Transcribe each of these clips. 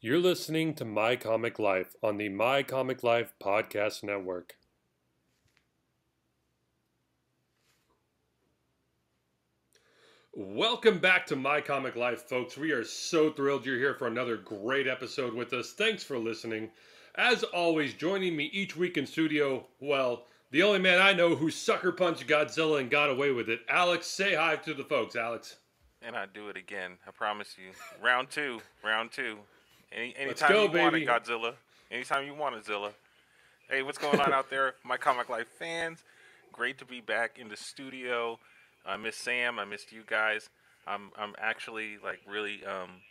You're listening to My Comic Life on the My Comic Life Podcast Network. Welcome back to My Comic Life, folks. We are so thrilled you're here for another great episode with us. Thanks for listening. As always, joining me each week in studio, well, the only man I know who sucker punched Godzilla and got away with it. Alex, say hi to the folks, Alex. And I do it again. I promise you. Round two. Let's Anytime go, you want baby. it, Godzilla. Anytime you want it, Zilla. Hey, what's going on out there, my Comic Life fans? Great to be back in the studio. I miss Sam. I missed you guys. I'm actually really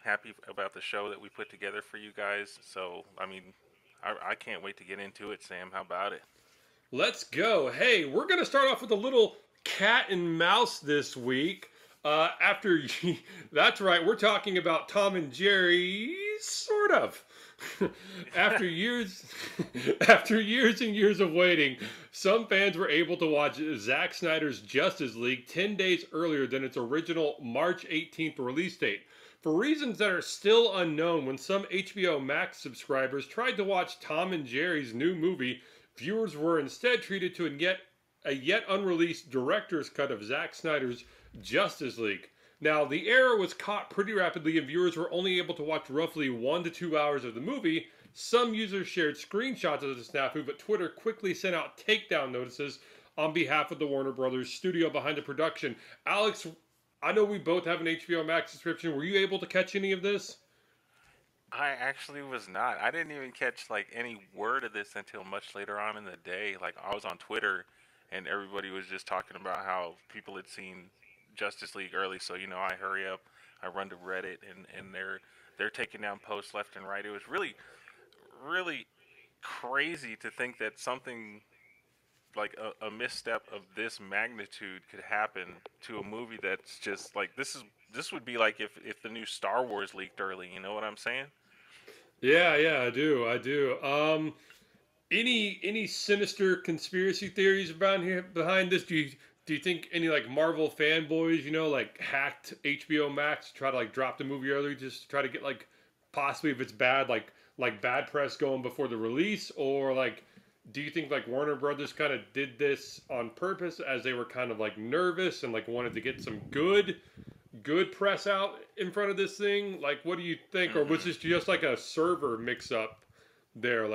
happy about the show that we put together for you guys. So I can't wait to get into it. Sam, how about it? Let's go. Hey, we're going to start off with a little cat and mouse this week. That's right, we're talking about Tom and Jerry, sort of. after years and years of waiting, some fans were able to watch Zack Snyder's Justice League 10 days earlier than its original March 18th release date. For reasons that are still unknown, when some HBO Max subscribers tried to watch Tom and Jerry's new movie, viewers were instead treated to a yet unreleased director's cut of Zack Snyder's Justice League. Now, the error was caught pretty rapidly and viewers were only able to watch roughly 1 to 2 hours of the movie. Some users shared screenshots of the snafu, but Twitter quickly sent out takedown notices on behalf of the Warner Brothers studio behind the production. Alex, I know we both have an HBO Max subscription. Were you able to catch any of this? I actually was not. I didn't even catch any word of this until much later on in the day. I was on Twitter and everybody was just talking about how people had seen Justice League early, so I hurry up, I run to Reddit, and they're taking down posts left and right. It was really, really crazy to think that something like a misstep of this magnitude could happen to a movie that's just this would be like if the new Star Wars leaked early. You know what I'm saying? Yeah, I do. Any sinister conspiracy theories behind this? Do you think any Marvel fanboys, hacked HBO Max to try to drop the movie early just to try to get possibly if it's bad bad press going before the release, or do you think Warner Brothers kind of did this on purpose as they were kind of nervous and wanted to get some good press out in front of this thing? What do you think? Or was this just a server mix up there?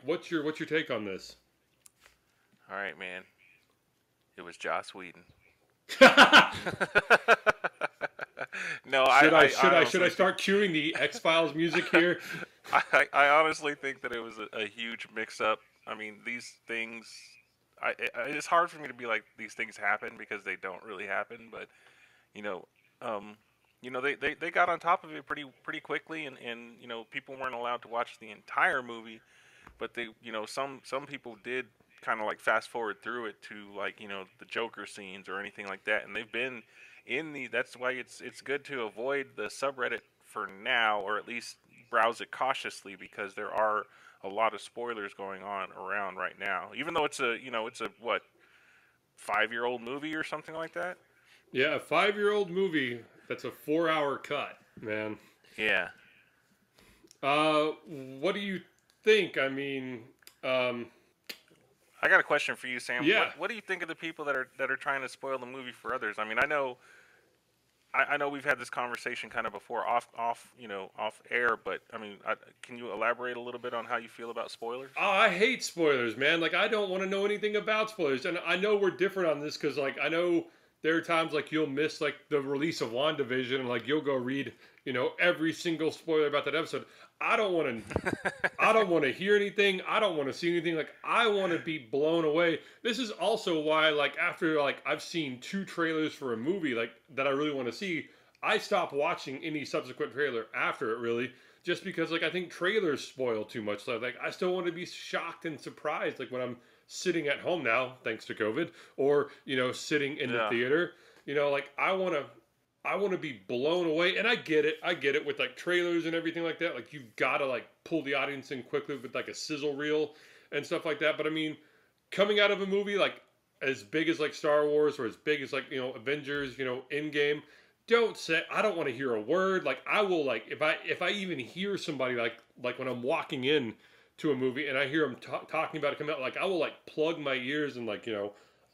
What's your take on this? All right, man. It was Joss Whedon. No, should I start cueing the X-Files music here? I honestly think that it was a huge mix-up. I mean, these things. It's hard for me to be like these things happen because they don't really happen. But they got on top of it pretty quickly, and people weren't allowed to watch the entire movie, but they some people did kind of fast forward through it to the Joker scenes or anything like that, and they've been in the. That's why it's good to avoid the subreddit for now, or at least browse it cautiously, because there are a lot of spoilers going on around right now. Even though it's a 5-year-old movie or something like that. Yeah, a 5-year-old movie that's a 4-hour cut, man. Yeah. What do you think? I mean, I got a question for you, Sam. Yeah. What do you think of the people that are trying to spoil the movie for others? I mean, I know we've had this conversation kind of before off air, but I mean, can you elaborate a little bit on how you feel about spoilers? Oh, I hate spoilers, man. I don't want to know anything about spoilers, and I know we're different on this because I know there are times you'll miss the release of Wandavision, and you'll go read every single spoiler about that episode. I don't want to hear anything. I don't want to see anything. I want to be blown away. This is also why after I've seen 2 trailers for a movie that I really want to see, I stop watching any subsequent trailer after it, really, just because I think trailers spoil too much. I still want to be shocked and surprised when I'm sitting at home now, thanks to COVID, or sitting in the theater. I want to be blown away, and I get it with trailers and everything like that. You've got to pull the audience in quickly with a sizzle reel and stuff like that. But I mean, coming out of a movie as big as Star Wars, or as big as Avengers, Endgame, don't say. I don't want to hear a word. Like I will like if I even hear somebody like when I'm walking in to a movie and I hear them talking about it come out, like I will like plug my ears and like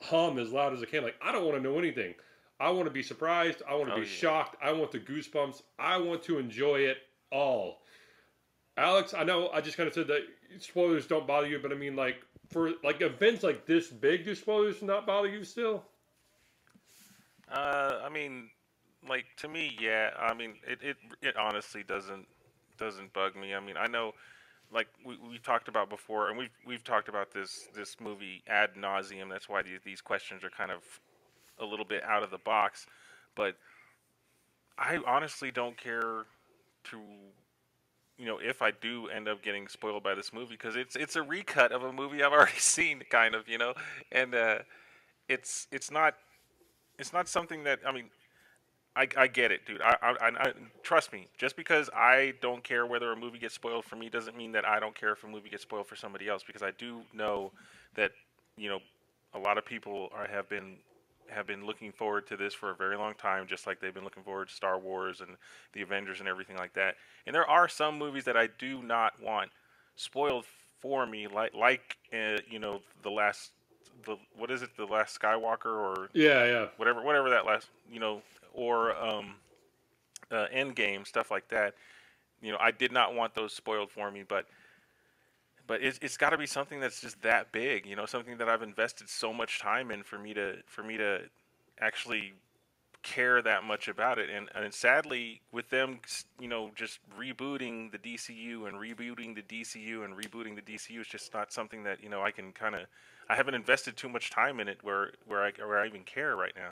hum as loud as I can. Like I don't want to know anything. I want to be surprised. I want to Oh be yeah. shocked. I want the goosebumps. I want to enjoy it all. Alex, I know I just kind of said that spoilers don't bother you, but I mean like for like events like this big, do spoilers not bother you still? I mean, like to me, yeah. I mean, it honestly doesn't bug me. I mean, I know, like we talked about before, and we've talked about this movie ad nauseum. That's why these questions are kind of a little bit out of the box. But I honestly don't care to if I do end up getting spoiled by this movie because it's a recut of a movie I've already seen, kind of, and it's not something that I mean I get it, dude. I trust me. Just because I don't care whether a movie gets spoiled for me doesn't mean that I don't care if a movie gets spoiled for somebody else. Because I do know that you know a lot of people have been looking forward to this for a very long time, just like they've been looking forward to Star Wars and the Avengers and everything like that. And there are some movies that I do not want spoiled for me, the last the what is it, the last Skywalker or Yeah, yeah. whatever that last or end game stuff like that. I did not want those spoiled for me, but it's got to be something that's just that big. Something that I've invested so much time in for me to actually care that much about it. And sadly, with them, just rebooting the DCU and rebooting the DCU and rebooting the DCU is just not something that I can kind of. I haven't invested too much time in it where I even care right now.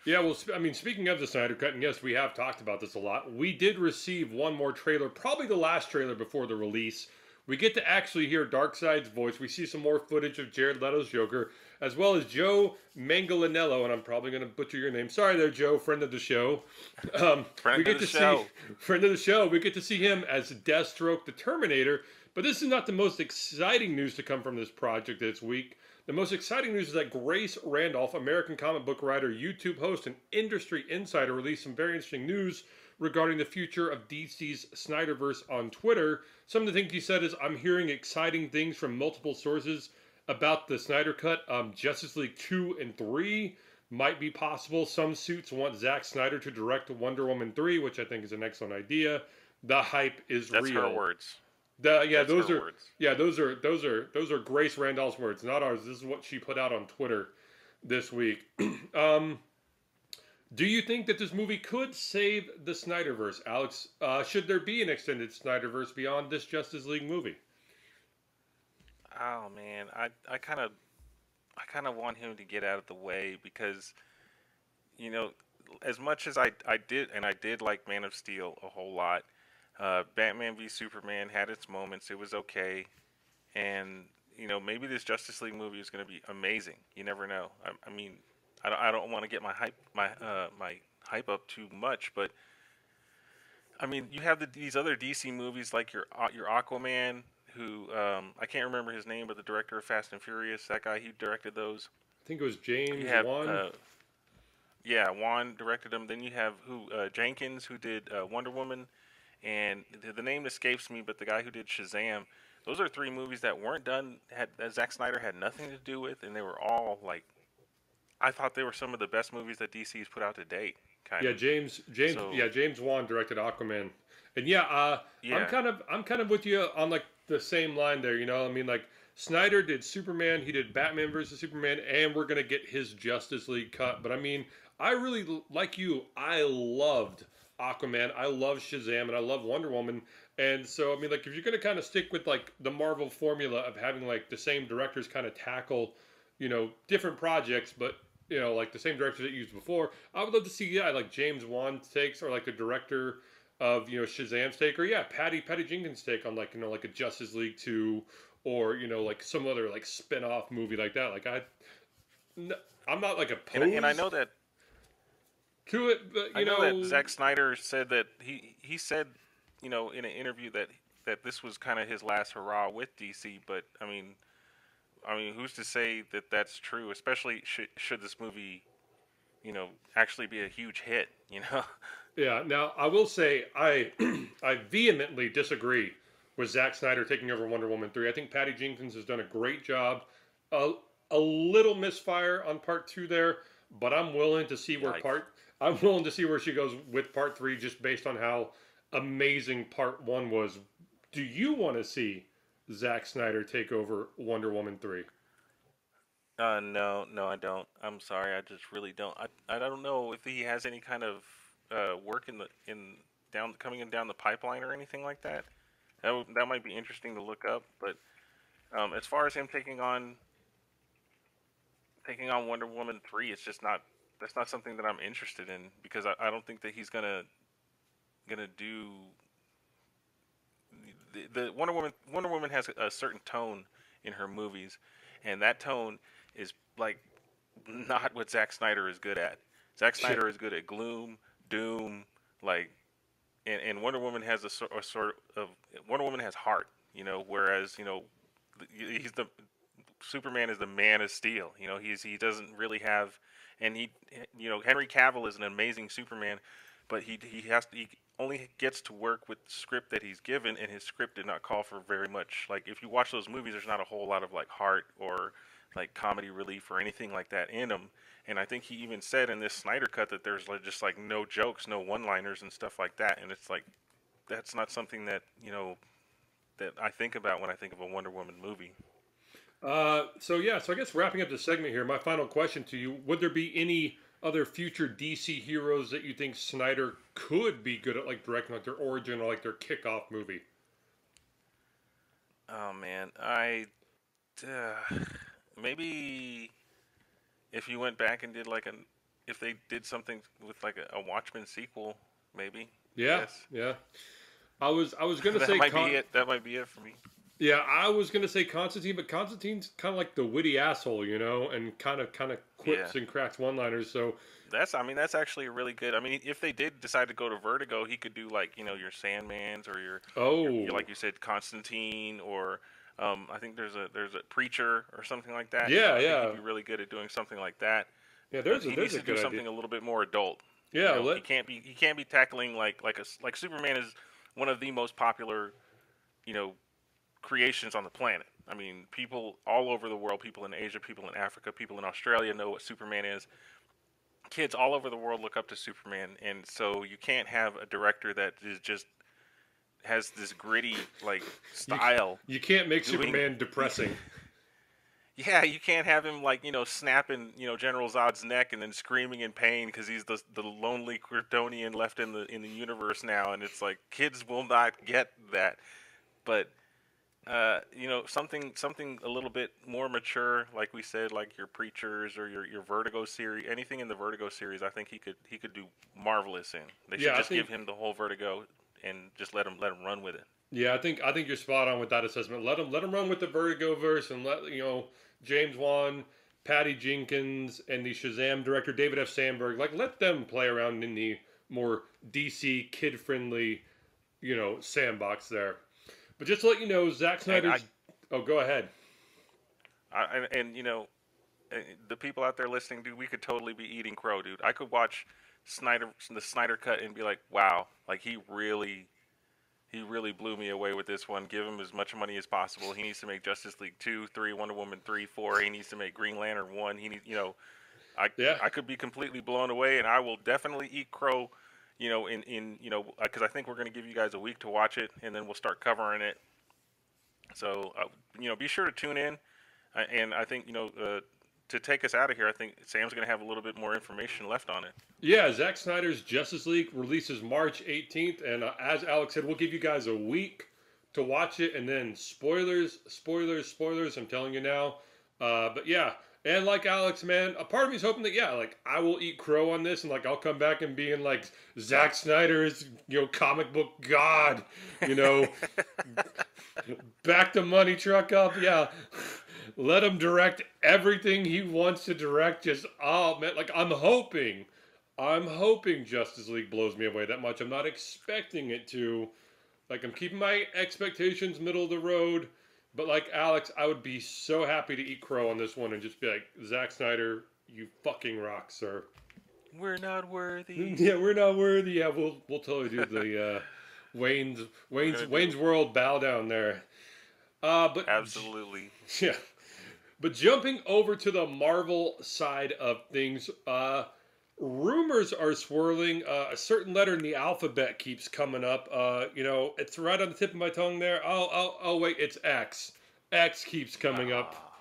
Yeah, well, I mean, speaking of the Snyder Cut, and yes, we have talked about this a lot. We did receive one more trailer, probably the last trailer before the release. We get to actually hear Darkseid's voice. We see some more footage of Jared Leto's Joker, as well as Joe Manganiello, and I'm probably going to butcher your name. Sorry there, Joe, friend of the show. We Friend of get the to see, show. friend of the show, we get to see him as Deathstroke the Terminator. But this is not the most exciting news to come from this project this week. The most exciting news is that Grace Randolph, American comic book writer, YouTube host, and industry insider, released some very interesting news regarding the future of DC's Snyderverse on Twitter. Some of the things he said is, I'm hearing exciting things from multiple sources about the Snyder Cut. Justice League 2 and 3 might be possible. Some suits want Zack Snyder to direct Wonder Woman 3, which I think is an excellent idea. The hype is That's her real. words. Yeah, That's those her are words. those are Grace Randolph's words, not ours. This is what she put out on Twitter this week. um, do you think that this movie could save the Snyderverse, Alex? Should there be an extended Snyderverse beyond this Justice League movie? Oh man, I kind of want him to get out of the way because you know, as much as I did like Man of Steel a whole lot. Batman v Superman had its moments. It was okay, and maybe this Justice League movie is going to be amazing. You never know. I mean, I don't want to get my hype up too much, but I mean, you have these other DC movies like your Aquaman, who I can't remember his name, but the director of Fast and Furious, that guy, he directed those. I think it was You James have Wan. yeah, Juan directed them. Then you have Jenkins, who did Wonder Woman, and the name escapes me, but the guy who did Shazam. Those are three movies that weren't done that Zack Snyder had nothing to do with, and they were all like, I thought they were some of the best movies that DC's put out to date, kind Yeah, of. So James Wan directed Aquaman, and yeah, yeah, I'm kind of with you on like the same line there. I mean, like Snyder did Superman, he did Batman versus Superman, and we're gonna get his Justice League cut. But I mean, I really like you. I loved Aquaman, I love Shazam, and I love Wonder Woman. And so, I mean, like, if you're gonna kind of stick with like the Marvel formula of having like the same directors kind of tackle, different projects, but like the same directors that you used before. I would love to see, yeah, like James Wan takes, or like the director of Shazam's take, or yeah, Patty Jenkins' take on like like a Justice League 2, or like some other like spin-off movie like that. Like I'm not like and I know opposed that to it, but Zack Snyder said that he said in an interview that this was kind of his last hurrah with DC. But I mean, who's to say that that's true? Especially should this movie actually be a huge hit. Yeah. Now I will say I I vehemently disagree with Zack Snyder taking over Wonder Woman 3. I think Patty Jenkins has done a great job. A a little misfire on part 2 there, but Yikes. I'm willing to see where she goes with part 3 just based on how amazing part 1 was. Do you want to see Zack Snyder take over Wonder Woman 3? No, no, I don't. I'm sorry, I just really don't. I don't know if he has any kind of work in down coming in down the pipeline or anything like that. That might be interesting to look up. But as far as him taking on Wonder Woman 3, it's just not that's not something that I'm interested in because I don't think that he's gonna do the Wonder Woman has a certain tone in her movies, and that tone is like not what Zack Snyder is good at. Zack Shit. Snyder is good at gloom, doom, like, and Wonder Woman has a sort of Wonder Woman has heart, whereas he's the Superman is the Man of Steel. He doesn't really have, and Henry Cavill is an amazing Superman, but he only gets to work with the script that he's given, and his script did not call for very much. Like if you watch those movies, there's not a whole lot of like heart or like comedy relief or anything like that in them. And I think he even said in this Snyder cut that there's like just like no jokes, no one-liners and stuff like that. And it's like that's not something that that I think about when I think of a Wonder Woman movie. So I guess wrapping up the segment here, my final question to you: would there be any other future DC heroes that you think Snyder could be good at, like directing, like their origin or like their kickoff movie? Oh man, I uh, maybe if you went back and did if they did something with like a Watchmen sequel, maybe I Yeah, guess yeah. I was gonna that say might be it. That might be it for me. yeah, I was gonna say Constantine, but Constantine's kind of like the witty asshole, and kind of Yeah, quips and cracks one-liners. So that's actually really good. I mean, if they did decide to go to Vertigo, he could do like your Sandmans or your oh like you said Constantine or I think there's a Preacher or something like that. yeah, I think he'd yeah, be really good at doing something like that. yeah. But There's a he there's needs a to do good idea. something a little bit more adult. Yeah, He can't be tackling like Superman is one of the most popular you know creations on the planet. I mean, people all over the world, people in Asia, people in Africa, people in Australia know what Superman is. Kids all over the world look up to Superman, and so you can't have a director that is just has this gritty like you style you can't make doing. Superman depressing. Yeah, you can't have him like snapping General Zod's neck and then screaming in pain because he's the lonely Kryptonian left in the universe now, and it's like kids will not get that. But something a little bit more mature, like we said, like your Preachers or your Vertigo series, anything in the Vertigo series, I think he could do marvelous in. They should Yeah, I just give think him the whole Vertigo and just let him run with it. yeah, I think you're spot on with that assessment. Let him run with the Vertigo verse and let James Wan, Patty Jenkins, and the Shazam director David F. Sandberg, like let them play around in the more DC kid friendly sandbox there. But just to let you know, Zack And Snyder's. Oh, go ahead. the people out there listening, dude, we could totally be eating crow, dude. I could watch the Snyder cut and be like, wow, like he really blew me away with this one. Give him as much money as possible. He needs to make Justice League 2, 3, Wonder Woman 3, 4. He needs to make Green Lantern 1. He needs, I Yeah, I could be completely blown away, and I will definitely eat crow. Because I think we're going to give you guys a week to watch it, and then we'll start covering it. So, be sure to tune in. And I think to take us out of here, I think Sam's going to have a little bit more information left on it. yeah. Zack Snyder's Justice League releases March 18th, and as Alex said, we'll give you guys a week to watch it, and then spoilers, spoilers, spoilers. I'm telling you now. But yeah, and like Alex, man, a part of me is hoping that yeah, like I will eat crow on this, and like I'll come back and be in like Zack Snyder's comic book god, you know, back the money truck up, yeah. Let him direct everything he wants to direct. Just oh man, like I'm hoping Justice League blows me away that much. I'm not expecting it to. Like I'm keeping my expectations middle of the road. But like Alex, I would be so happy to eat crow on this one and just be like, Zack Snyder, you fucking rock, sir. We're not worthy. Yeah, we're not worthy. Yeah, we'll totally do the Wayne's We're Wayne's gonna do Wayne's World bow down there. But absolutely. yeah, but jumping over to the Marvel side of things, rumors are swirling. A certain letter in the alphabet keeps coming up. It's right on the tip of my tongue there. Oh, wait, it's X. X keeps coming up. Ah,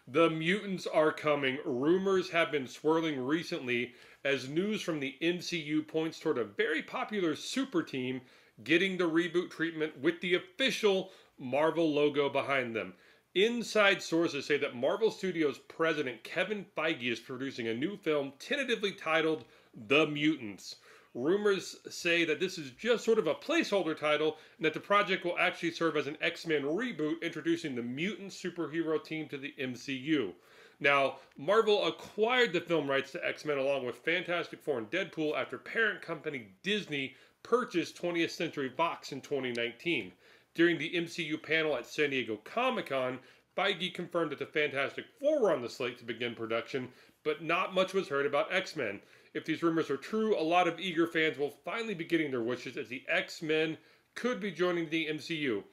The mutants are coming. Rumors have been swirling recently as news from the MCU points toward a very popular super team getting the reboot treatment with the official Marvel logo behind them. Inside sources say that Marvel Studios president Kevin Feige is producing a new film tentatively titled The Mutants. Rumors say that this is just sort of a placeholder title and that the project will actually serve as an X-Men reboot introducing the mutant superhero team to the MCU. Now, Marvel acquired the film rights to X-Men along with Fantastic Four and Deadpool after parent company Disney purchased 20th Century Fox in 2019. During the MCU panel at San Diego Comic-Con, Feige confirmed that the Fantastic Four were on the slate to begin production, but not much was heard about X-Men. If these rumors are true, a lot of eager fans will finally be getting their wishes as the X-Men could be joining the MCU.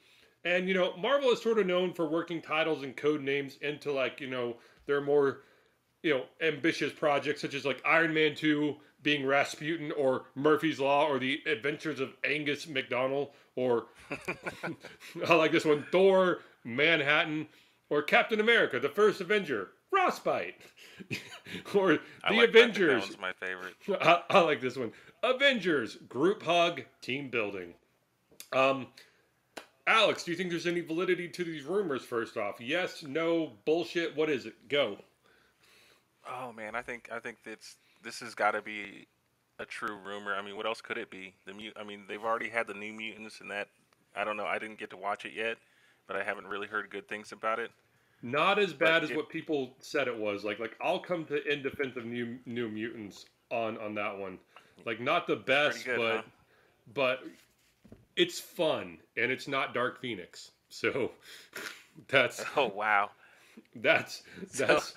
And Marvel is sort of known for working titles and code names into their more ambitious projects such as like Iron Man 2 being Rasputin or Murphy's Law or the Adventures of Angus MacDonald or I like this one, Thor, Manhattan, or Captain America, the First Avenger, Frostbite, or I the like that. That Avengers. one's my favorite. I like this one. Avengers, group hug, team building. Um, Alex, do you think there's any validity to these rumors? First off, yes, no, bullshit. What is it? Go. Oh man, I think this has got to be a true rumor. I mean, what else could it be? I mean, they've already had the New Mutants, and that I don't know. I didn't get to watch it yet, but I haven't really heard good things about it. Not as But bad as it what people said it was. Like I'll come to in defense of New Mutants on that one. Like not the it's pretty best, good, huh? but it's fun and it's not Dark Phoenix. So that's Oh wow. that's So that's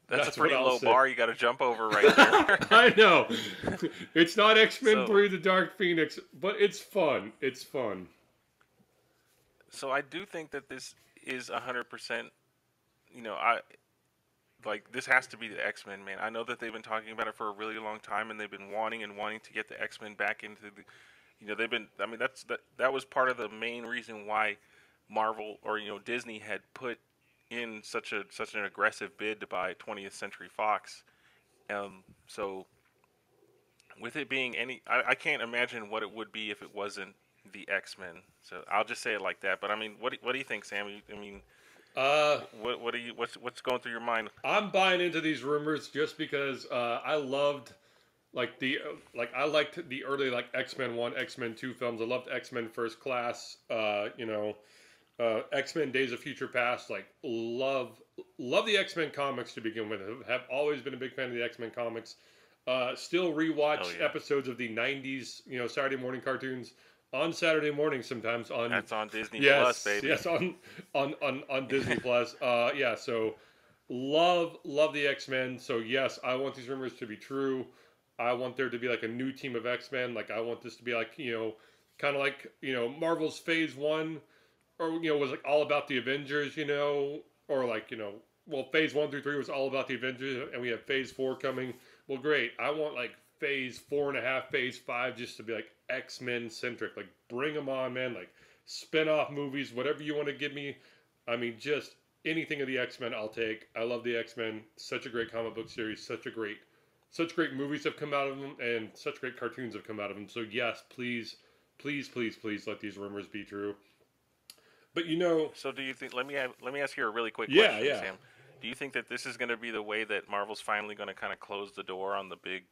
that's a that's what pretty I'll low say. bar you got to jump over right there. I know. It's not X-Men so 3 the Dark Phoenix, but it's fun. It's fun. so I do think that this is 100%. I like this has to be the X Men, man. I know that they've been talking about it for a really long time, and they've been wanting and wanting to get the X Men back into the. They've been. I mean, that was part of the main reason why Marvel or Disney had put in such an aggressive bid to buy 20th Century Fox. So with it being I can't imagine what it would be if it wasn't the X Men. So I'll just say it like that. But I mean, what do you think, Sam? I mean, Uh, what do you what's going through your mind? I'm buying into these rumors just because I loved I liked the early like X-Men 1, X-Men 2 films. I loved X-Men First Class, X-Men Days of Future Past. Like love the X-Men comics to begin with. Have always been a big fan of the X-Men comics. Still Oh rewatch yeah, episodes of the 90s, Saturday morning cartoons on Saturday morning sometimes on that's on Disney Plus, yes, baby. yes on Disney Plus. Yeah, so love the X-Men. So yes, I want these rumors to be true. I want there to be like a new team of X-Men. Like I want this to be like, kind of like, Marvel's Phase 1 or was like all about the Avengers, or like, well, Phase 1 through 3 was all about the Avengers and we have Phase 4 coming. Well, great. I want like Phase 4.5, Phase 5 just to be like X-Men centric. Like bring them on, man. Like spin-off movies, whatever you want to give me. I mean, just anything of the X-Men I'll take. I love the X-Men. Such a great comic book series, such great movies have come out of them and such great cartoons have come out of them. So yes, please, please, please, please let these rumors be true. But So do you think? Let me ask you a really quick yeah, question, yeah. Sam. Do you think that this is going to be the way that Marvel's finally going to kind of close the door on the big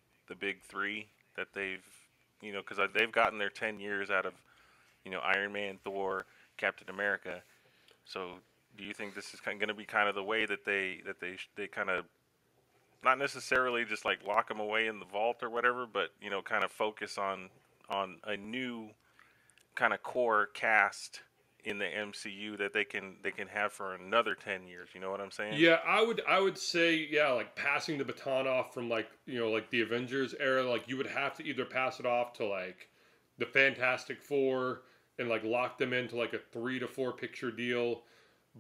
three that because they've gotten their 10 years out of Iron Man, Thor, Captain America. So do you think this is going to be kind of the way that they kind of not necessarily just like lock them away in the vault or whatever, but kind of focus on a new kind of core cast in the MCU that they can have for another 10 years. You know what I'm saying? Yeah, I would say yeah, like passing the baton off from like like the Avengers era, like you would have to either pass it off to like the Fantastic Four and like lock them into like a 3 to 4 picture deal,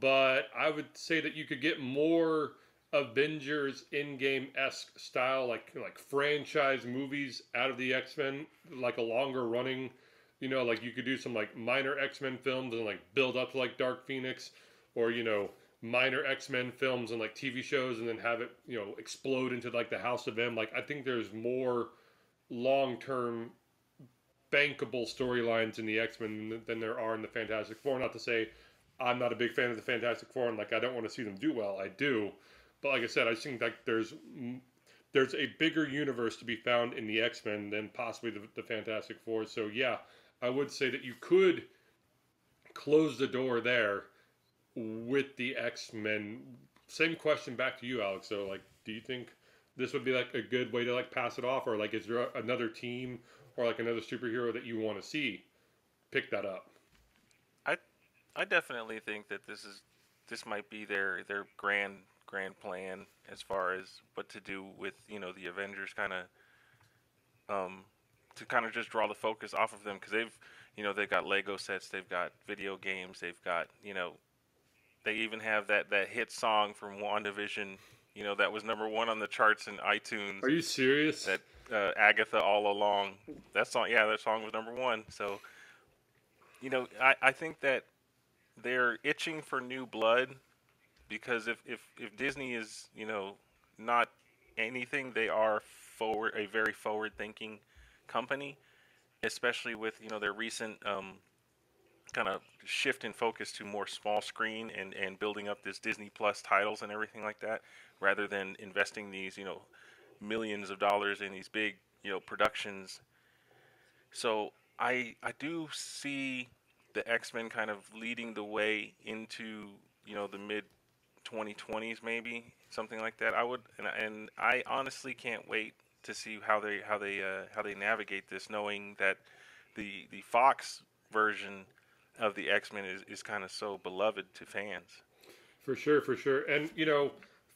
but I would say that you could get more Avengers in-game esque style like franchise movies out of the X-Men, like a longer running, like you could do some like minor X-Men films and like build up to like Dark Phoenix, or minor X-Men films and like TV shows, and then have it explode into like the House of M. Like I think there's more long-term bankable storylines in the X-Men than there are in the Fantastic Four. Not to say I'm not a big fan of the Fantastic Four and like I don't want to see them do well. I do, but like I said, I think like there's a bigger universe to be found in the X-Men than possibly the Fantastic Four. So yeah, I would say that you could close the door there with the X-Men. Same question back to you, Alex. So like, do you think this would be like a good way to like pass it off, or like is there another team or like another superhero that you want to see pick that up? I I definitely think that this might be their grand plan as far as what to do with the Avengers, kind of to kind of just draw the focus off of them, because they've got Lego sets, they've got video games, they've got they even have that hit song from Wandavision, that was number one on the charts in iTunes. Are you serious? That Agatha All Along, that song, yeah, that song was number one. So I think that they're itching for new blood, because if Disney is not anything, they are a very forward thinking company, especially with their recent kind of shift in focus to more small screen, and building up this Disney Plus titles and everything like that, rather than investing these millions of dollars in these big productions. So I do see the X-Men kind of leading the way into the mid 2020s, maybe something like that. I would, and I honestly can't wait to see how they navigate this, knowing that the Fox version of the X-Men is kind of so beloved to fans. For sure, for sure. And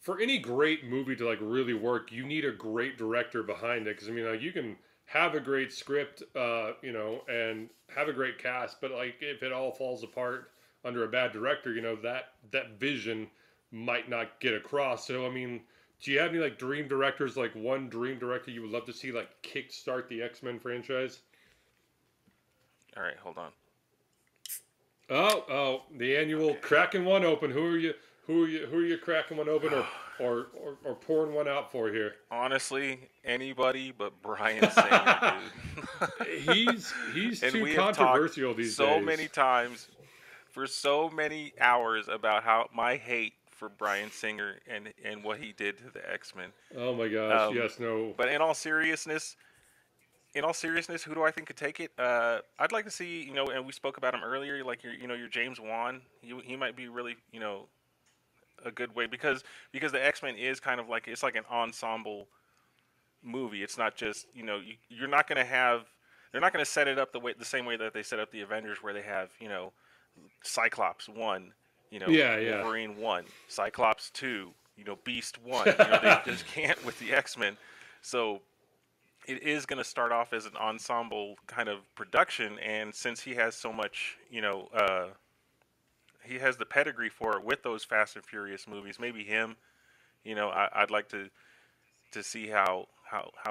for any great movie to like really work, you need a great director behind it. Because I mean, like you can have a great script, and have a great cast, but like if it all falls apart under a bad director, that vision might not get across. So I mean, do you have any like dream directors, like one dream director you would love to see like kickstart the X-Men franchise? All right, hold on. The annual cracking one open. Who are you? Who are you cracking one open, or pouring one out for here? Honestly, anybody but Brian Singer, dude. he's and too we controversial these days. So many times, for so many hours, about how my hate for Brian Singer and what he did to the X-Men. Oh my gosh! Yes, no. But in all seriousness, who do I think could take it? I'd like to see, and we spoke about him earlier, like your James Wan. He might be really, a good way, because the X-Men is kind of like, it's like an ensemble movie. It's not just, you're not going to have, they're not going to set it up the same way that they set up the Avengers, where they have, Cyclops 1, Wolverine 1, Cyclops 2, Beast 1. They just can't with the X-Men. So it is going to start off as an ensemble kind of production, and since he has so much, he has the pedigree for it with those Fast and Furious movies. Maybe him, I'd like to see how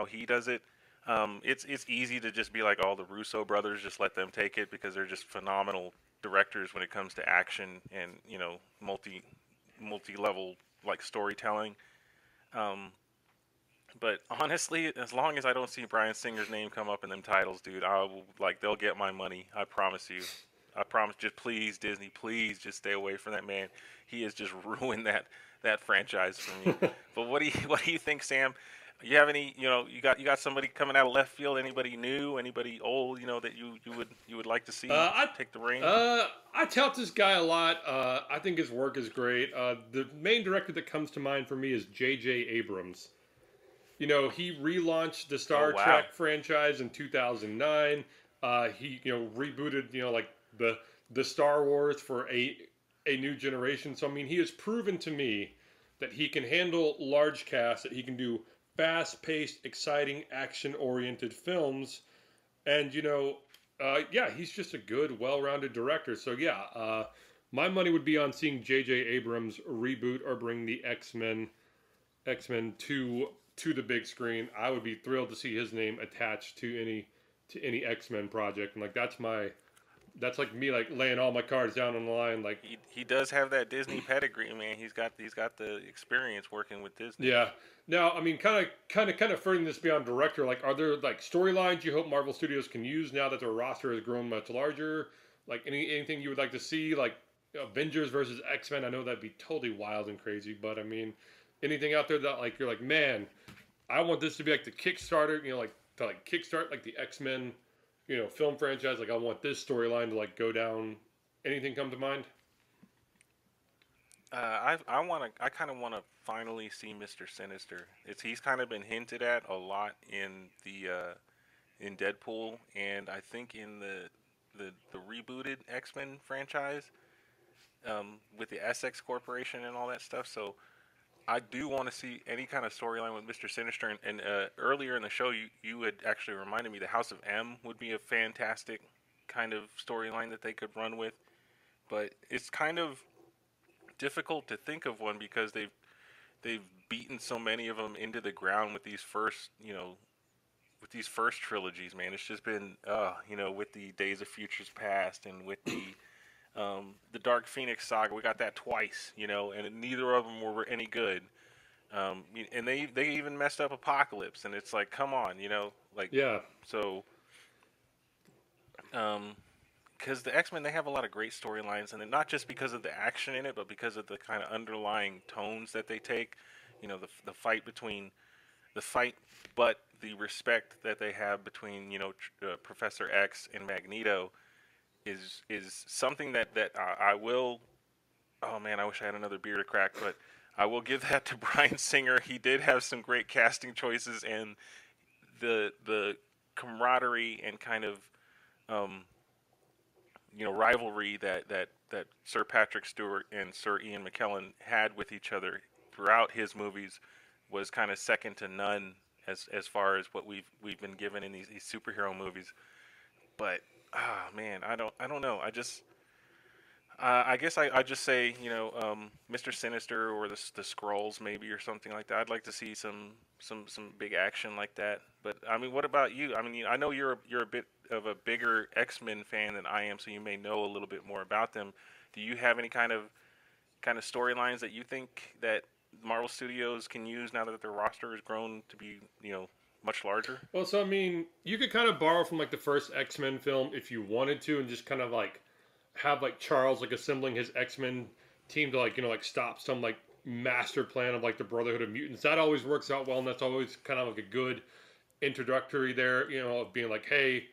he does it. It's easy to just be like, all the Russo brothers, just let them take it, because they're just phenomenal directors when it comes to action and multi-level like storytelling. But honestly, as long as I don't see Bryan Singer's name come up in them titles, dude, they'll get my money. I promise you. I promise. Just please, Disney, please just stay away from that man. He has just ruined that franchise for me. But what do you think, Sam? You have any? You got somebody coming out of left field? Anybody new? Anybody old? That you would like to see take the reins? I tout this guy a lot. I think his work is great. The main director that comes to mind for me is J.J. Abrams. He relaunched the Star Trek franchise in 2009. He rebooted like the the Star Wars for a new generation. So I mean, he has proven to me that he can handle large casts, that he can do fast-paced, exciting, action-oriented films, and yeah, he's just a good, well-rounded director. So yeah, my money would be on seeing J.J. Abrams reboot or bring the X Men to the big screen. I would be thrilled to see his name attached to any X-Men project, and like that's like me like laying all my cards down on the line. Like He does have that Disney pedigree, man. He's got the experience working with Disney. yeah. Now, I mean, kind of furthering this beyond director, like, are there like storylines you hope Marvel Studios can use now that their roster has grown much larger? Like anything you would like to see, like Avengers versus X-Men? I know that'd be totally wild and crazy, but I mean, anything out there that like you're like, man, I want this to be like the Kickstarter, like to like kickstart like the X-Men, film franchise. Like I want this storyline to like go down. Anything come to mind? I kind of want to finally see Mr. Sinister. He's kind of been hinted at a lot in Deadpool, and I think in the rebooted X-Men franchise, with the Essex Corporation and all that stuff. So I do want to see any kind of storyline with Mr. Sinister. And earlier in the show, you had actually reminded me the House of M would be a fantastic kind of storyline that they could run with. But it's kind of difficult to think of one because they've beaten so many of them into the ground with these first trilogies, man. It's just been with the Days of Futures Past and with the Dark Phoenix saga. We got that twice, and neither of them were any good. And they even messed up Apocalypse, and it's like, come on, like, Yeah. so because the X-Men, they have a lot of great storylines, and not just because of the action in it, but because of the kind of underlying tones that they take. The fight but the respect that they have between Professor X and Magneto is something that I will. Oh man, I wish I had another beer to crack, but I will give that to Bryan Singer. He did have some great casting choices, and the camaraderie and kind of rivalry that Sir Patrick Stewart and Sir Ian McKellen had with each other throughout his movies was kind of second to none as far as what we've been given in these superhero movies. But man, I don't know. I guess I just say Mr. Sinister or the Skrulls maybe or something like that. I'd like to see some big action like that. But I mean, what about you? I mean, I know you're a bit of a bigger X-Men fan than I am, so you may know a little bit more about them. Do you have any kind of storylines that you think that Marvel Studios can use now that their roster has grown to be much larger? Well, so I mean, you could kind of borrow from like the first X-Men film if you wanted to, and just kind of like have like Charles like assembling his X-Men team to like like stop some like master plan of like the Brotherhood of Mutants. That always works out well, and that's always kind of like a good introductory there, of being like, hey,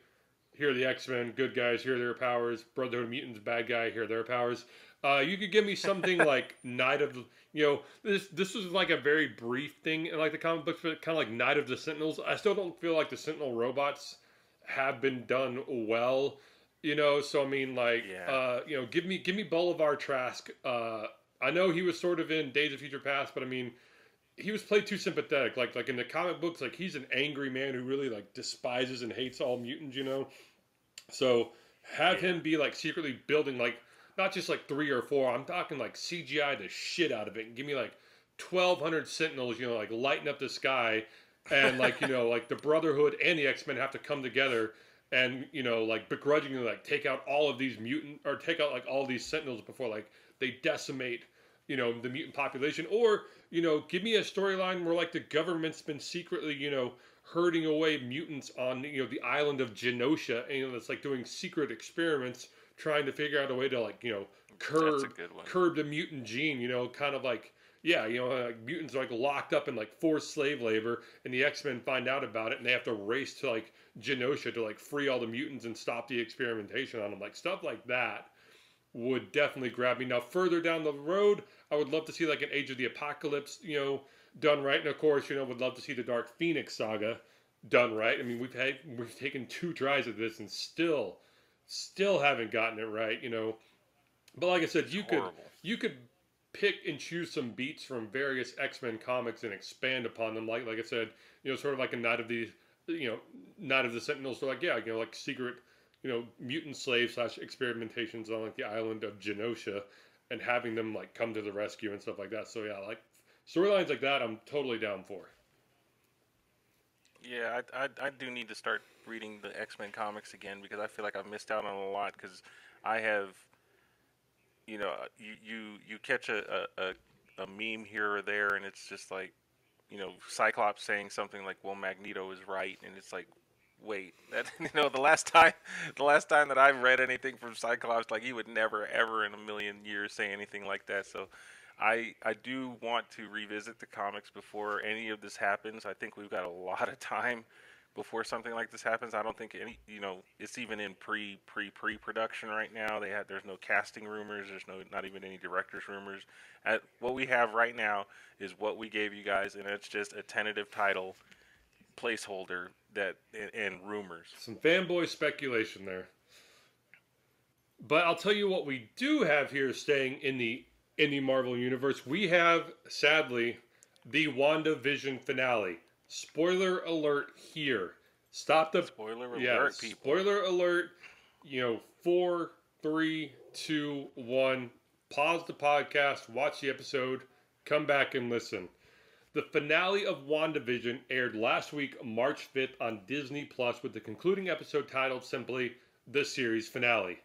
here are the X-Men, good guys, here are their powers. Brotherhood of Mutants, bad guy, here are their powers. You could give me something like Night of, this was like a very brief thing in like the comic books, but kind of like Night of the Sentinels. I still don't feel like the Sentinel robots have been done well, So I mean, like, Yeah. give me Bolivar Trask. I know he was sort of in Days of Future Past, but I mean, he was played too sympathetic. Like in the comic books, like he's an angry man who really like despises and hates all mutants. So have him be like secretly building like not just like 3 or 4. I'm talking like CGI the shit out of it and give me like 1,200 Sentinels. Like lighting up the sky, and like like the Brotherhood and the X-Men have to come together and like begrudgingly like take out all of these mutant or take out like all these Sentinels before like they decimate the mutant population. Or give me a storyline where like the government's been secretly herding away mutants on the island of Genosha, and it's like doing secret experiments trying to figure out a way to like That's a good one. curb the mutant gene. Kind of like like mutants are like locked up in like forced slave labor, and the X-Men find out about it, and they have to race to like Genosha to like free all the mutants and stop the experimentation on them. Like stuff like that would definitely grab me. Now further down the road, I would love to see like an Age of the Apocalypse, done right, and of course, would love to see the Dark Phoenix saga done right. I mean, we've taken 2 tries at this, and still, still haven't gotten it right, But like I said, It's horrible. you could pick and choose some beats from various X-Men comics and expand upon them. Like I said, sort of like a you know, Night of the Sentinels. So like like secret, mutant slave slash experimentations on like the island of Genosha, and having them like come to the rescue and stuff like that. So yeah, like storylines like that, I'm totally down for. Yeah, I do need to start reading the X-Men comics again because I feel like I've missed out on a lot because I have, you catch a meme here or there and it's just like, Cyclops saying something like, "Well, Magneto is right," and it's like, wait, that the last time that I've read anything from Cyclops, like he would never ever in a million years say anything like that. So, I do want to revisit the comics before any of this happens. I think we've got a lot of time before something like this happens. I don't think it's even in pre-production right now. There's no casting rumors. There's not even any directors rumors. What we have right now is what we gave you guys, and it's just a tentative title placeholder and rumors. Some fanboy speculation there. But I'll tell you what we do have here staying in the Marvel universe. We have sadly the WandaVision finale. Spoiler alert here. Stop the Spoiler alert, people. Spoiler alert. 4, 3, 2, 1. Pause the podcast, watch the episode, come back and listen. The finale of WandaVision aired last week, March 5th on Disney Plus with the concluding episode titled simply The Series Finale.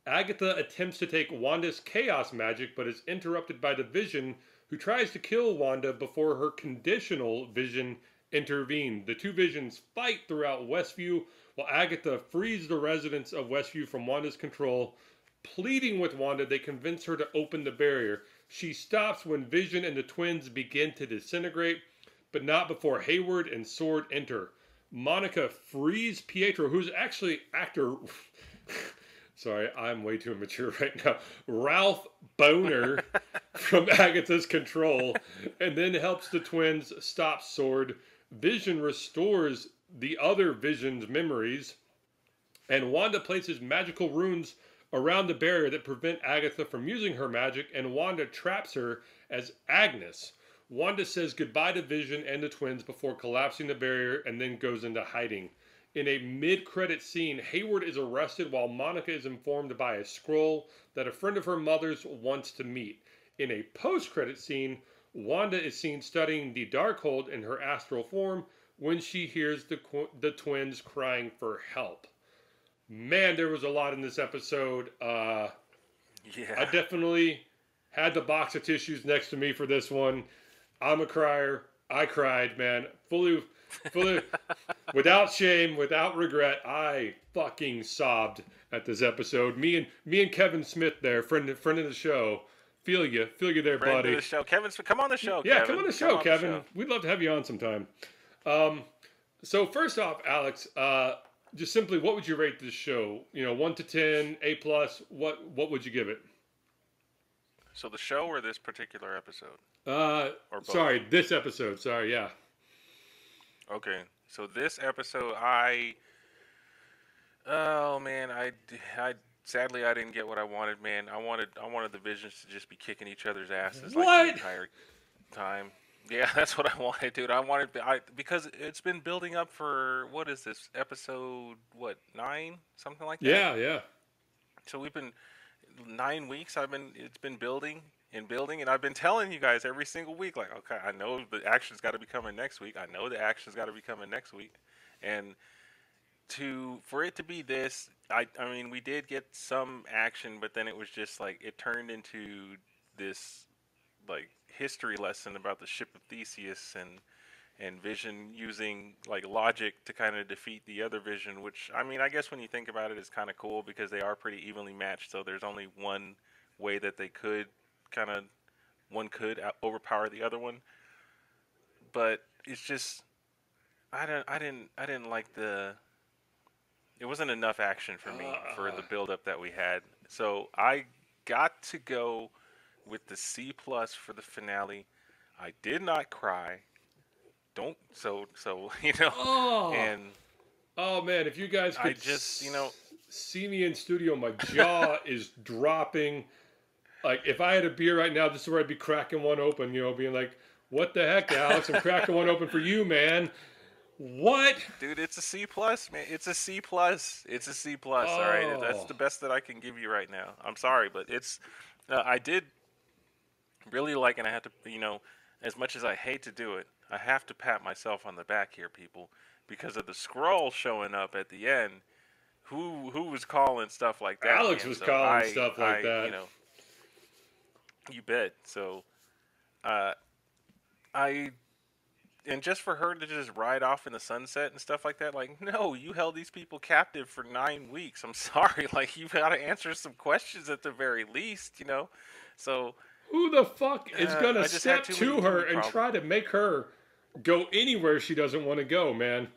Agatha attempts to take Wanda's chaos magic but is interrupted by the Vision, who tries to kill Wanda before her conditional vision intervenes. The two visions fight throughout Westview while Agatha frees the residents of Westview from Wanda's control. Pleading with Wanda, they convince her to open the barrier. She stops when Vision and the twins begin to disintegrate, but not before Hayward and Sword enter. Monica frees Pietro, who's actually actor... Sorry, I'm way too immature right now. Ralph Boner from Agatha's control, and then helps the twins stop Sword. Vision restores the other Vision's memories, and Wanda places magical runes around the barrier that prevent Agatha from using her magic, and Wanda traps her as Agnes. Wanda says goodbye to Vision and the twins before collapsing the barrier and then goes into hiding. In a mid-credit scene, Hayward is arrested while Monica is informed by a scroll that a friend of her mother's wants to meet. In a post-credit scene, Wanda is seen studying the Darkhold in her astral form when she hears the twins crying for help. Man, there was a lot in this episode. I Yeah. definitely had the box of tissues next to me for this one. I'm a crier. I cried, man. Fully, without shame, without regret. I fucking sobbed at this episode. Me and Kevin Smith there, friend of the show. Feel you there, Friend buddy. of the show, Kevin. Come on the show, Yeah, Kevin. come on the show, Kevin. The show. We'd love to have you on sometime. So first off, Alex, just simply, what would you rate this show? 1 to 10, A plus. What would you give it? So the show or this particular episode? Or both? Sorry, this episode. Sorry, yeah. Okay. So this episode, oh man, I sadly I didn't get what I wanted, man. I wanted the Visions to just be kicking each other's asses like the entire time. Yeah, that's what I wanted, dude. Because it's been building up for, what is this, episode 9, something like that. Yeah. So we've been 9 weeks. It's been building and building, and I've been telling you guys every single week, like, okay, I know the action's got to be coming next week. And for it to be this, I mean, we did get some action, but then it was just like it turned into this like history lesson about the ship of Theseus and Vision using like logic to kind of defeat the other Vision, which, I mean, I guess when you think about it, it's kind of cool because they are pretty evenly matched. So there's only one way that they could one could overpower the other one. But it's just, I didn't like it wasn't enough action for me for the build up that we had. So I got to go with the C plus for the finale. I did not cry. Oh. And oh man, if you guys could, I just see me in studio, my jaw is dropping. Like, if I had a beer right now, this is where I'd be cracking one open, being like, what the heck, Alex? I'm cracking one open for you, man. What? Dude, it's a C plus, man. It's a C plus. It's a C plus. All right, that's Oh. the best that I can give you right now. I'm sorry, but it's. I did really like, and I had to, as much as I hate to do it, I have to pat myself on the back here, people, because of the scroll showing up at the end. Who was calling stuff like that, Alex man? was So calling stuff like I, that. you bet. So, uh, I and just for her to just ride off in the sunset and stuff like that, like, no, you held these people captive for 9 weeks. I'm sorry, like, you've got to answer some questions at the very least. So Who the fuck is going to I just had step to too her many and problems. try to make her go anywhere she doesn't want to go, man?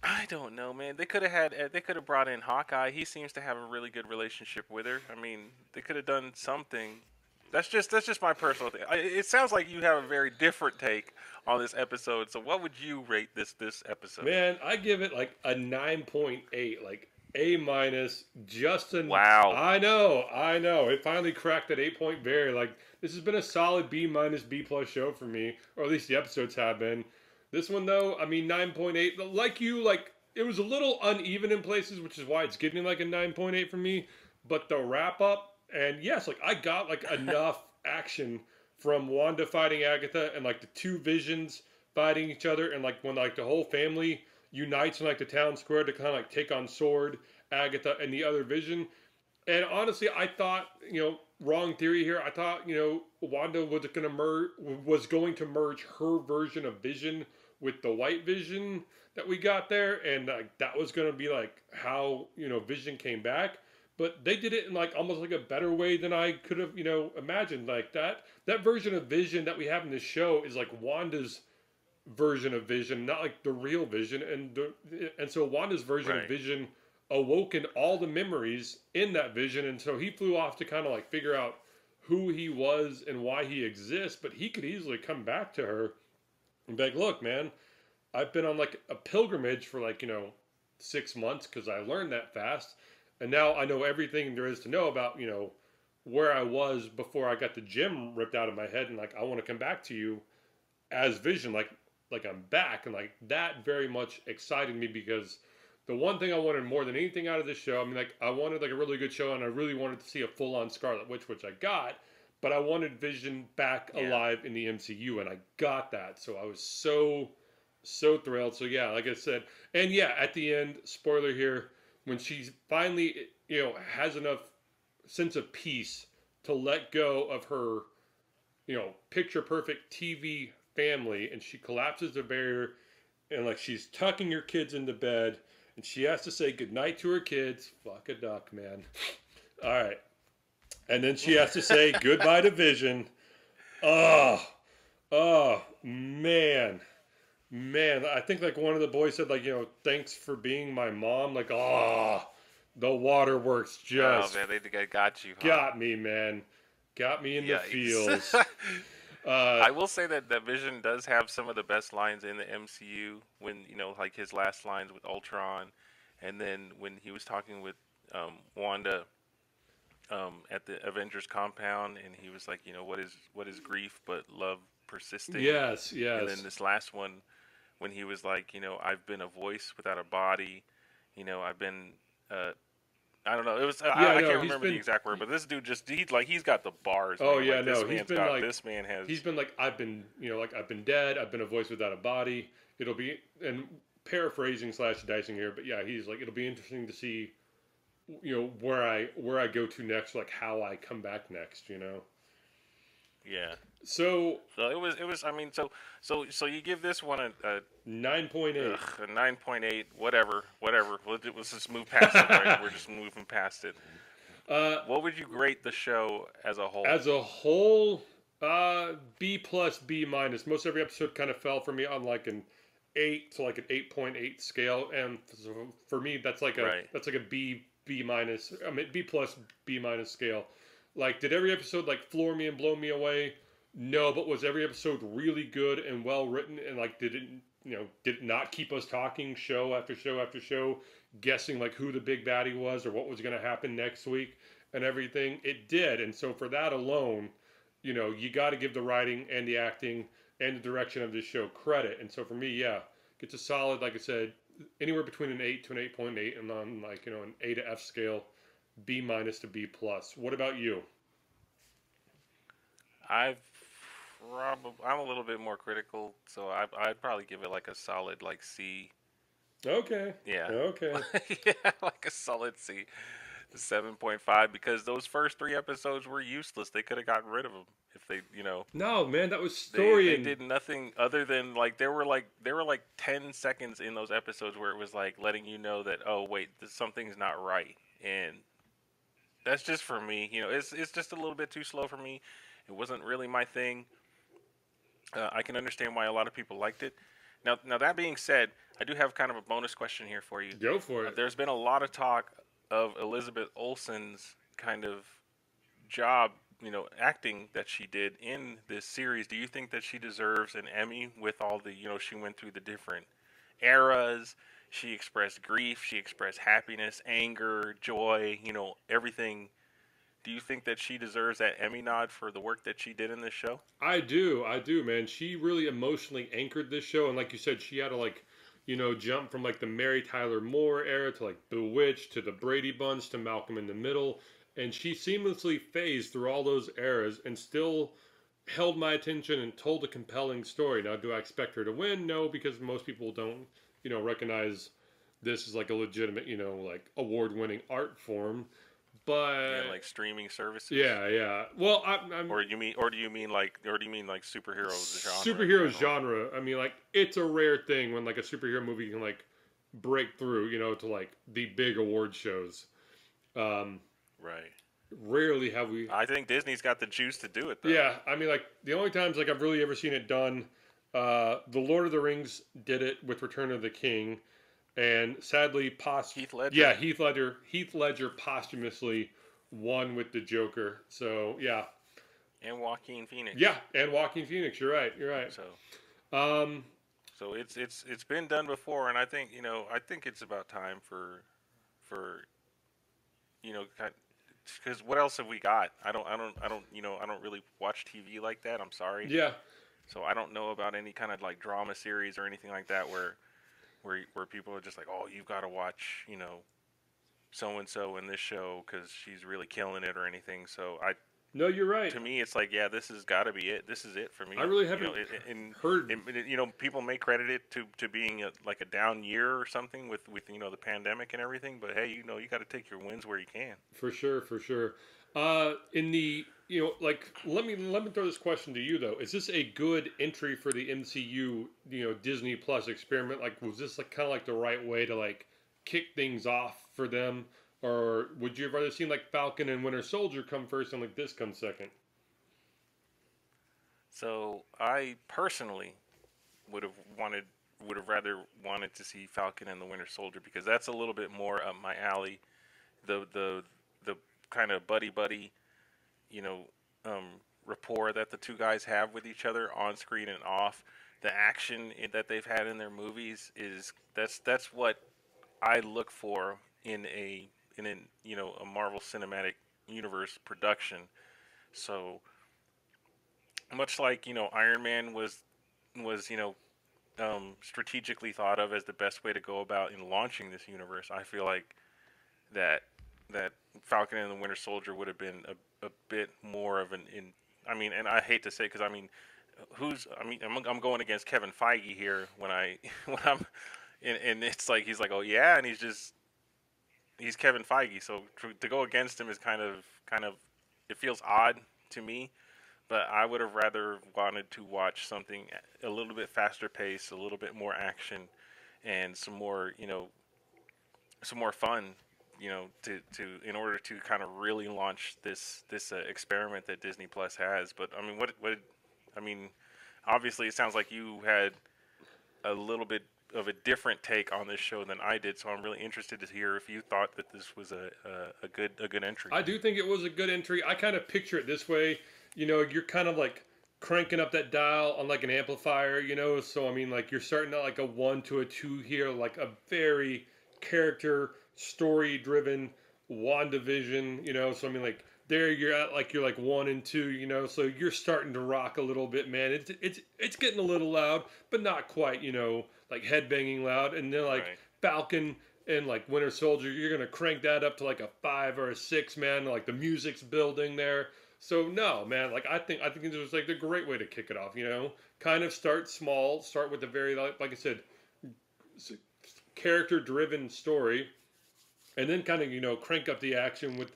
I don't know, man. They could have brought in Hawkeye. He seems to have a really good relationship with her. I mean, they could have done something. That's just my personal thing. It sounds like you have a very different take on this episode. So, what would you rate this episode? Man, I give it like a 9.8, like A minus. Justin, Wow. I know. It finally cracked that 8 point barrier. Like, this has been a solid B minus B plus show for me, or at least the episodes have been. This one though, I mean 9.8. Like you, like it was a little uneven in places, which is why it's getting like a 9.8 from me. But the wrap up, and yes, like I got like enough action from Wanda fighting Agatha and like the two visions fighting each other, and like when like the whole family unites in like the town square to kind of like take on Sword, Agatha, and the other Vision. And honestly, I thought, wrong theory here. I thought, Wanda was going to merge her version of Vision with the White Vision that we got there, and that was going to be like how Vision came back. But they did it in like almost like a better way than I could have imagined. Like that version of Vision that we have in this show is like Wanda's version of Vision, not like the real Vision, and so Wanda's version of Right. Vision awoken all the memories in that Vision, and so he flew off to kind of like figure out who he was and why he exists. But he could easily come back to her and be like, "Look, man, I've been on like a pilgrimage for like 6 months because I learned that fast, and now I know everything there is to know about where I was before I got the gem ripped out of my head, and like I want to come back to you as Vision, like I'm back." And like that very much excited me because the one thing I wanted more than anything out of this show, I mean, like I wanted like a really good show, and I really wanted to see a full on Scarlet Witch, which I got, but I wanted Vision back Yeah. alive in the MCU, and I got that, so I was so thrilled. So yeah, like I said, and yeah, at the end, spoiler here, when she finally has enough sense of peace to let go of her picture perfect TV family, and she collapses the barrier, and like she's tucking her kids into bed, and she has to say goodnight to her kids. Fuck a duck, man. All right. And then she has to say goodbye to Vision. Oh, man. Man, I think like one of the boys said, like, thanks for being my mom. Like, the waterworks Oh just man, they got you, huh? got me, man. Got me in the feels. Yikes. Uh, I will say that Vision does have some of the best lines in the MCU when, like his last lines with Ultron, and then when he was talking with Wanda at the Avengers compound, and he was like, what is grief but love persisting? yes, And then yes. this last one, when he was like, I've been a voice without a body, I've been uh, I don't know. It was Yeah, I no, can't he's remember the been. exact word, but this dude just he's got the bars, Oh man. yeah, Like no, he's been like this man has. he's been like I've been dead. I've been a voice without a body. It'll be, and paraphrasing slash dicing here, but yeah, he's like it'll be interesting to see where I go to next, like how I come back next. Yeah. So So it was. I mean, so you give this one a 9.8. a 9.8, whatever. Let's just move past it, right? We're just moving past it. uh, What would you rate the show as a whole? as a whole, B plus B minus. Most every episode kind of fell for me on like an 8 to like an 8.8 scale, and so for me Right. that's like a B minus. I mean B plus B minus scale. Like, did every episode like floor me and blow me away? No, but was every episode really good and well written, and like did it did not keep us talking show after show after show, guessing like who the big baddie was or what was going to happen next week and everything. It did. And so for that alone, you got to give the writing and the acting and the direction of this show credit. And so for me, yeah, it's a solid, like I said, anywhere between an 8 to an 8.8, and on like, an A to F scale, B minus to B plus. What about you? I've I'm a little bit more critical, so I'd probably give it like a solid like C. Okay. Yeah, Okay. yeah, like a solid C, 7.5, because those first three episodes were useless. They could have gotten rid of them if they. No, man, that was They story they and did nothing other than like there were like 10 seconds in those episodes where it was like letting you know that, oh wait, something's not right, and that's just for me. It's just a little bit too slow for me. It wasn't really my thing. I can understand why a lot of people liked it. Now that being said, I do have kind of a bonus question here for you. go for it. There's been a lot of talk of Elizabeth Olsen's kind of job, acting that she did in this series. Do you think that she deserves an Emmy with all the, she went through the different eras? She expressed grief, she expressed happiness, anger, joy, everything. Do you think that she deserves that Emmy nod for the work that she did in this show? I do, man. She really emotionally anchored this show, and like you said, she had to like, jump from like the Mary Tyler Moore era to like Bewitched to the Brady Bunch to Malcolm in the Middle, and she seamlessly phased through all those eras and still held my attention and told a compelling story. Now, do I expect her to win? No, because most people don't, recognize this as like a legitimate, like award-winning art form. Yeah, But like streaming services. yeah, yeah. Well, I'm Or do you mean like superhero genre in superhero general? genre. I mean, like it's a rare thing when like a superhero movie can like break through, to like the big award shows. Um, Right. Rarely have we. I think Disney's got the juice to do it though. Yeah, I mean, like the only times like I've really ever seen it done, the Lord of the Rings did it with Return of the King, and sadly, Heath Ledger yeah, Heath Ledger posthumously won with the Joker. So yeah, and Joaquin Phoenix. yeah, and Joaquin Phoenix. You're right. You're right. So Um, so it's been done before, and I think it's about time for because what else have we got? I don't really watch TV like that. I'm sorry. yeah, So I don't know about any kind of like drama series or anything like that where people are just like, oh, you've got to watch, so and so in this show because she's really killing it or anything. So no, you're right. to me, it's like, yeah, this has got to be it. This is it for me. I really haven't heard. People may credit it to being like a down year or something with the pandemic and everything. But hey, you got to take your wins where you can. For sure, for sure. In the like, let me throw this question to you though. Is this a good entry for the MCU? Disney Plus experiment. Like, was this like kind of like the right way to like kick things off for them, or would you have rather seen like Falcon and Winter Soldier come first and like this come second? So I personally would have rather wanted to see Falcon and the Winter Soldier because that's a little bit more up my alley. The kind of buddy, you know, um, rapport that the two guys have with each other on screen and off. The action that they've had in their movies is that's what I look for in a Marvel Cinematic Universe production. So much like Iron Man was strategically thought of as the best way to go about in launching this universe. I feel like that that Falcon and the Winter Soldier would have been a bit more of an in. I mean, and I hate to say because I'm going against Kevin Feige here when I when I'm and it's like he's like, oh yeah, and he's Kevin Feige, so to go against him is kind of it feels odd to me. But I would have rather wanted to watch something a little bit faster paced, a little bit more action, and some more fun, to in order to kind of really launch this experiment that Disney Plus has. But I mean, I mean, obviously, it sounds like you had a little bit of a different take on this show than I did. So I'm really interested to hear if you thought that this was a good entry. I do think it was a good entry. I kind of picture it this way. You're kind of like cranking up that dial on like an amplifier, you know. So I mean, like you're starting at like a 1 to a 2 here, like a very character story driven Wandavision, you know. So I mean, like there you're like 1 and 2, you know. So you're starting to rock a little bit, man. It's getting a little loud, but not quite, you know, like headbanging loud. And then like Right. Falcon and like Winter Soldier, you're gonna crank that up to like a 5 or a 6, man. Like the music's building there. So no, man. Like I think this was like the great way to kick it off. You know, kind of start small, start with a very like I said, character driven story, and then kind of crank up the action with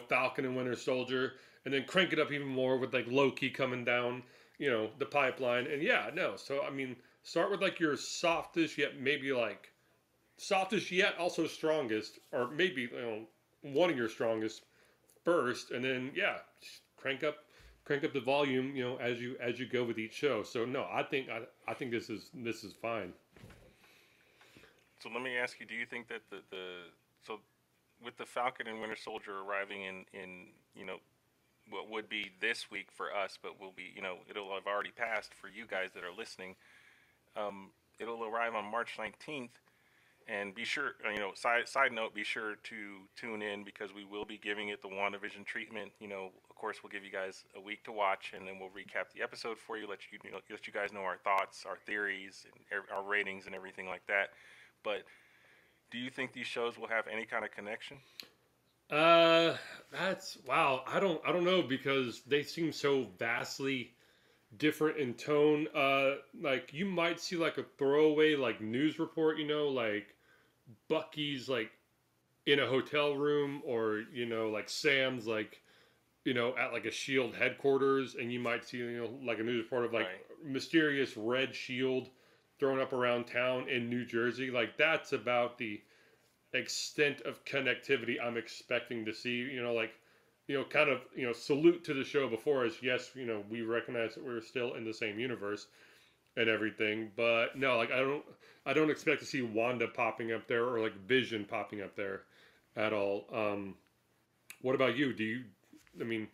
Falcon and Winter Soldier, and then crank it up even more with like Loki coming down the pipeline. And yeah, no. So I mean, start with like your softest yet maybe like softest yet also strongest, or maybe one of your strongest first, and then yeah, crank up the volume, as you go with each show. So no, I think this is fine. So let me ask you: do you think that the so with the Falcon and Winter Soldier arriving in what would be this week for us, but will be it'll have already passed for you guys that are listening. It'll arrive on March 19th. And be sure, side note, be sure to tune in because we will be giving it the WandaVision treatment. Of course, we'll give you guys a week to watch, and then we'll recap the episode for you, let you guys know our thoughts, our theories, and our ratings, and everything like that. But do you think these shows will have any kind of connection? Uh, that's wow. I don't know because they seem so vastly different in tone. Like you might see like a throwaway like news report, like Bucky's like in a hotel room, or like Sam's like at like a Shield headquarters, and you might see like a news report of like Right. mysterious red shield thrown up around town in New Jersey. Like that's about the extent of connectivity I'm expecting to see. Like kind of salute to the show before us. Yes, we recognize that we're still in the same universe and everything, but no, like I don't expect to see Wanda popping up there, or like Vision popping up there at all. What about you? I mean,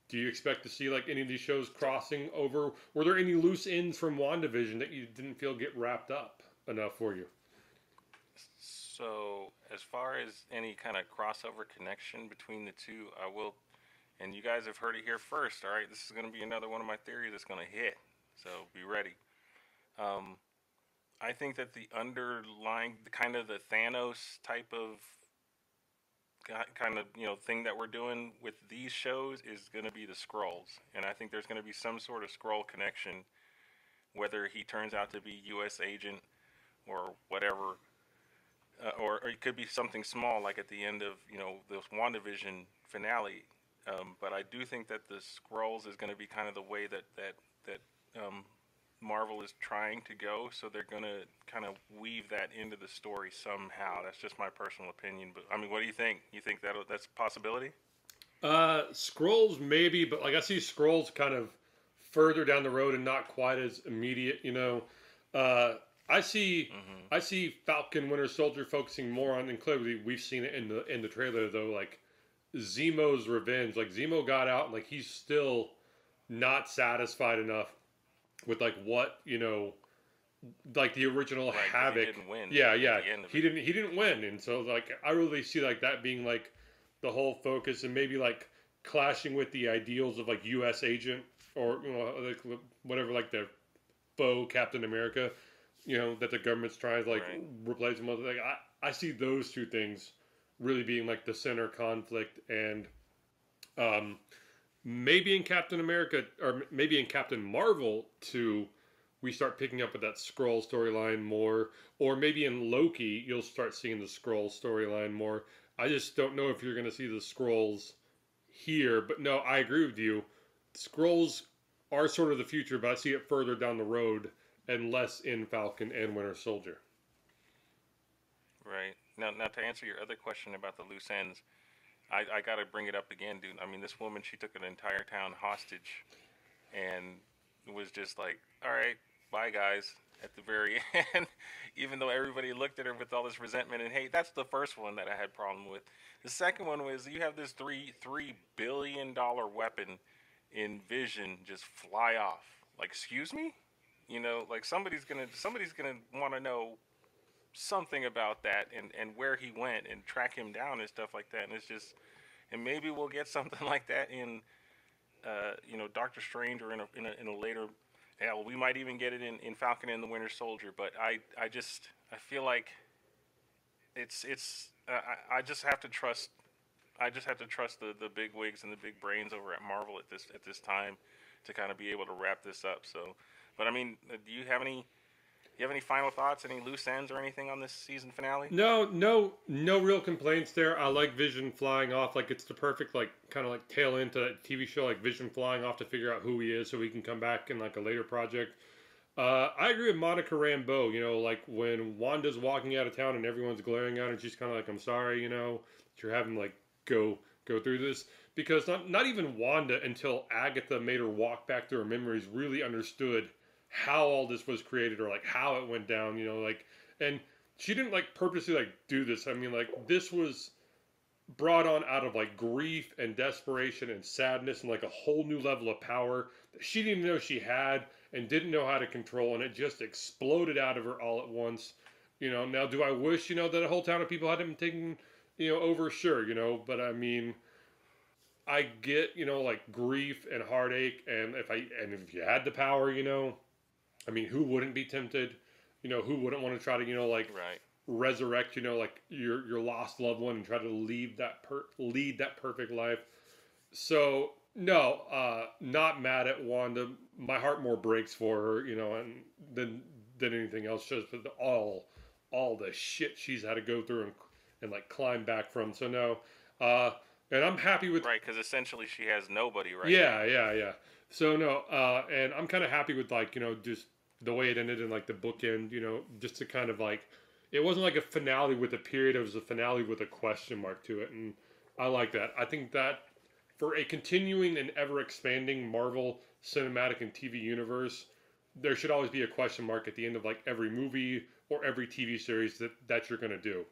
do you expect to see like any of these shows crossing over? Were there any loose ends from WandaVision that you didn't feel get wrapped up enough for you? So, as far as any kind of crossover connection between the two, I will, and you guys have heard it here first. All right, this is going to be another one of my theories that's going to hit. So be ready. Um, I think that the underlying, the kind of the Thanos type of kind of thing that we're doing with these shows is going to be the scrolls, and I think there's going to be some sort of scroll connection, whether he turns out to be U.S. agent or whatever, or it could be something small like at the end of this WandaVision finale. But I do think that the scrolls is going to be kind of the way that Marvel is trying to go, so they're gonna kind of weave that into the story somehow. That's just my personal opinion, but I mean, what do you think? You think that that's a possibility? Scrolls maybe, but like I see scrolls kind of further down the road and not quite as immediate. Uh, I see Mm-hmm. I see Falcon Winter Soldier focusing more on, and clearly we've seen it in the trailer though, like Zemo's revenge. Like Zemo got out, and like he's still not satisfied enough with like what like the original Right, because he Havoc. didn't win Yeah, at yeah, the end of he it. didn't win, and so like I really see like that being like the whole focus, and maybe like clashing with the ideals of like U.S. agent, or like whatever, like the faux Captain America, that the government's trying to like Right, replace him with. Like I see those two things really being like the center conflict, and um, maybe in Captain America, or maybe in Captain Marvel too, we start picking up with that Skrull storyline more, or maybe in Loki you'll start seeing the Skrull storyline more. I just don't know if you're going to see the Skrulls here, but no, I agree with you. Skrulls are sort of the future, but I see it further down the road and less in Falcon and Winter Soldier. right. Now to answer your other question about the loose ends, I got to bring it up again, dude. I mean, this woman, she took an entire town hostage, and was just like, all right, bye guys, at the very end. Even though everybody looked at her with all this resentment and hate. That's the first one that I had problem with. The second one was you have this three billion dollar weapon, in Vision just fly off. Like, excuse me? You know, like somebody's gonna want to know something about that and where he went and track him down and stuff like that. And it's just, and maybe we'll get something like that in you know, Doctor Strange, or in a later. Hell, we might even get it in Falcon and the Winter Soldier. But I feel like I just have to trust. I just have to trust the big wigs and the big brains over at Marvel at this time to kind of be able to wrap this up. So, but I mean, do you have any final thoughts, any loose ends or anything on this season finale? No real complaints there. I like Vision flying off. Like, it's the perfect, like, kind of like tail end to that TV show, like Vision flying off to figure out who he is so he can come back in like a later project. I agree with Monica Rambeau. You know, like when Wanda's walking out of town and everyone's glaring at her, and she's kind of like, "I'm sorry, you know, that you're having like go through this," because not even Wanda, until Agatha made her walk back through her memories, really understood how all this was created, or like how it went down. You know, like, and she didn't like purposely like do this. I mean, like, this was brought on out of like grief and desperation and sadness and like a whole new level of power that she didn't even know she had and didn't know how to control, and it just exploded out of her all at once. You know, now do I wish, you know, that a whole town of people hadn't been taken, you know, over? Sure, you know, but I mean, I get, you know, like grief and heartache, and if you had the power, you know, I mean, who wouldn't be tempted? You know, who wouldn't want to try to, you know, like, Right. resurrect, you know, like your lost loved one and try to lead that perfect life. So no, not mad at Wanda. My heart more breaks for her, you know, and than anything else. Just with all the shit she's had to go through and like climb back from. So no, and I'm happy with. Right, because essentially she has nobody right Yeah, now. yeah. So no, and I'm kind of happy with, like, you know, just the way it ended in like the bookend. You know, just to kind of like, it wasn't like a finale with a period. It was a finale with a question mark to it, and I like that. I think that for a continuing and ever expanding Marvel cinematic and TV universe, there should always be a question mark at the end of like every movie or every TV series that you're gonna do.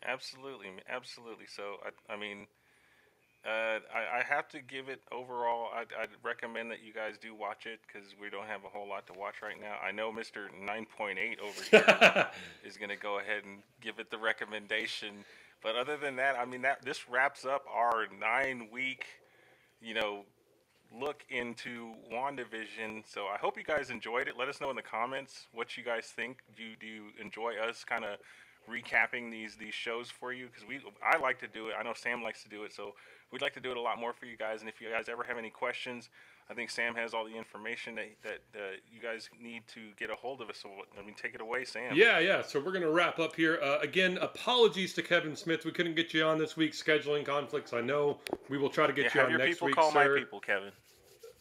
Absolutely, absolutely. So I mean, I have to give it overall. I'd recommend that you guys do watch it because we don't have a whole lot to watch right now. I know Mr. 9.8 over here is going to go ahead and give it the recommendation. But other than that, I mean, that this wraps up our 9 week, you know, look into WandaVision. So I hope you guys enjoyed it. Let us know in the comments what you guys think. Do you enjoy us kind of recapping these shows for you? Because I like to do it. I know Sam likes to do it. So we'd like to do it a lot more for you guys. And if you guys ever have any questions, I think Sam has all the information that you guys need to get a hold of us. So I mean, take it away, Sam. Yeah. So we're gonna wrap up here. Again, apologies to Kevin Smith. We couldn't get you on this week. Scheduling conflicts. I know. We will try to get you on next week, call sir. my people, Kevin.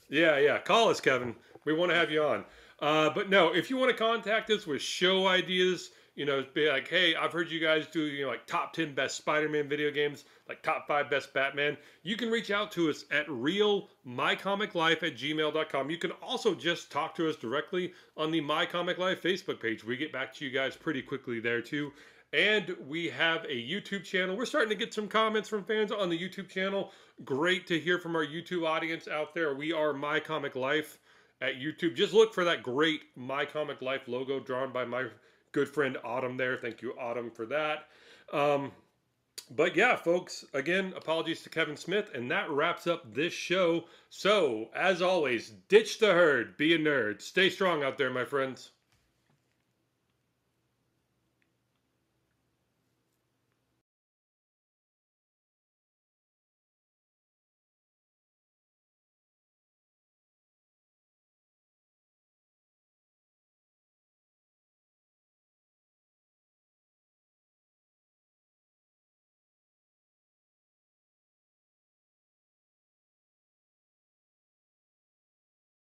Yeah. Call us, Kevin. We want to have you on. But no, if you want to contact us with show ideas, you know, be like, hey, I've heard you guys do, you know, like top 10 best Spider-Man video games, like top 5 best Batman. You can reach out to us at realmycomiclife@gmail.com. You can also just talk to us directly on the My Comic Life Facebook page. We get back to you guys pretty quickly there too. And we have a YouTube channel. We're starting to get some comments from fans on the YouTube channel. Great to hear from our YouTube audience out there. We are My Comic Life at YouTube. Just look for that great My Comic Life logo drawn by my good friend Autumn there. Thank you, Autumn, for that. But yeah, folks, again, apologies to Kevin Smith, and that wraps up this show. So, as always, ditch the herd, be a nerd. Stay strong out there, my friends.